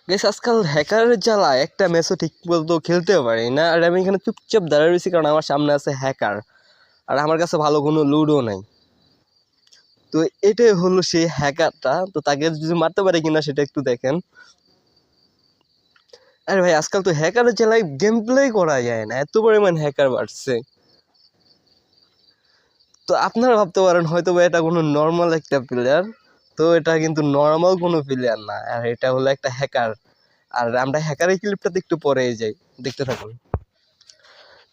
Guys আজকাল হ্যাকারের জ্বালা একটা ম্যাচও ঠিক মতো খেলতেও পারি না। আর আমি এখানে চুপচাপ দাঁড়িয়ে রয়েছি কারণ আমার সামনে আছে হ্যাকার, আর আমার কাছে ভালো কোনো লুডও নাই। তো এটাই হলো সেই হ্যাকারটা, তো তাকে যদি মারতে পারে কিনা সেটা একটু দেখেন। আরে ভাই আজকাল তো হ্যাকারের জ্বালায় গেম প্লে করা যায় না, এত পরিমাণ হ্যাকার বাড়ছে। তো আপনারা ভাবতে পারেন হয়তো বা এটা কোনো নর্মাল একটা প্লেয়ার, তো এটা কিন্তু নর্মাল কোনো প্লেয়ার না, আর এটা হলো একটা হ্যাকার। আর আমরা হ্যাকারের ক্লিপটাতে একটু পরেই যাই, দেখতে থাকুন।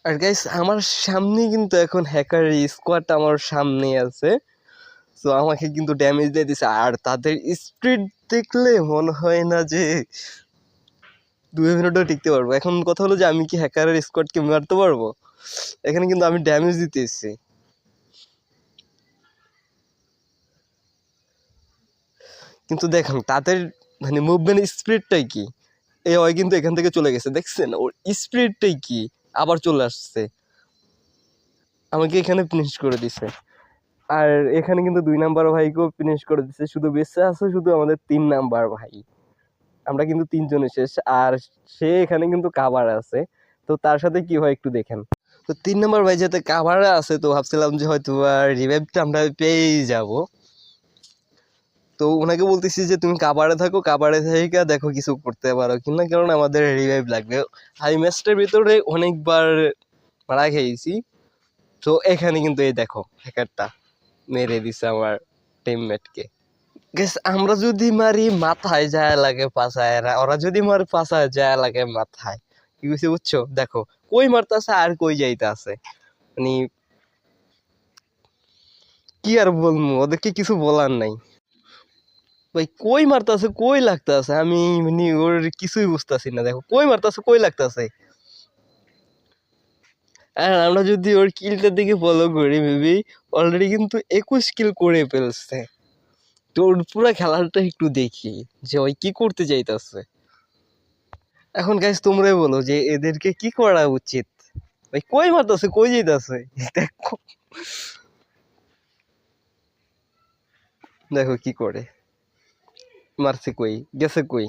আর গাইস আমার সামনে কিন্তু এখন হ্যাকারের স্কোয়াডটা আমার সামনে আছে। তো আমাকে কিন্তু ড্যামেজ দিয়ে দিছে, আর তাদের স্পিড দেখলে মনে হয় না যে 2 মিনিটও টিকতে পারবো। এখন কথা হলো যে আমি কি হ্যাকারের স্কোয়াডকে মারতে পারবো? এখানে কিন্তু আমি ড্যামেজ দিতেছি, কিন্তু দেখেন তাদের মানে মুভমেন্ট স্পিডটাই কি। এই হয় কিন্তু এখান থেকে চলে গেছে, দেখছেন ওর স্পিডটাই কি, আবার চলে আসছে, আমাকে এখানে ফিনিশ করে দিছে। আর এখানে কিন্তু 2 নাম্বার ভাইকেও ফিনিশ করে দিচ্ছে, শুধু বেঁচে আছে শুধু আমাদের 3 নাম্বার ভাই। আমরা কিন্তু 3 জনে শেষ, আর সে এখানে কিন্তু কাভার আছে। তো তার সাথে কি হয় একটু দেখেন। তো 3 নাম্বার ভাই যাতে কাভারে আছে, তো ভাবছিলাম যে হয়তো রিভাইভটা আমরা পেয়েই যাব। তো ওনাকে বলতেছি যে তুমি কাভারে থাকো, কাভারে থেকে দেখো কিছু করতে পারো কিনা, কারণ আমাদের রিভাইভ লাগবে। হাই ম্যাচটার ভিতরে অনেকবার মারা খেয়েছি। তো এখানে কিন্তু এই দেখো হ্যাকারটা মেরে দিছে আমার টিমমেটকে। গেস আমরা যদি মারি মাথায় যায় লাগে পাছায়, ওরা যদি মারে পাছায় যায় লাগে মাথায়। কি বুঝছি বুঝছো, দেখো কই মারতেছে আর কই যাইতেছে, মানে কি আর বলবো, ওদেরকে কিছু বলার নাই। ভাই কই মারতেছে কই লাগতেছে, আমি মানে ওর কিছুই বুঝতেছি না। দেখো কই মারতেছে কই লাগতেছে। আর আমরা যদি ওর কিলটার দিকে ফলো করি মেবি অলরেডি কিন্তু 21 কিল করে ফেলছে। তো ওর পুরো খেলাটা একটু দেখি যে ওই কি করতে চাইতেছে। এখন গাইস তোমরাই বলো যে এদেরকে কি করা উচিত। ভাই কই মারতেছে কই যাইতেছে, দেখো দেখো কি করে মারছে, কই গেছে কই।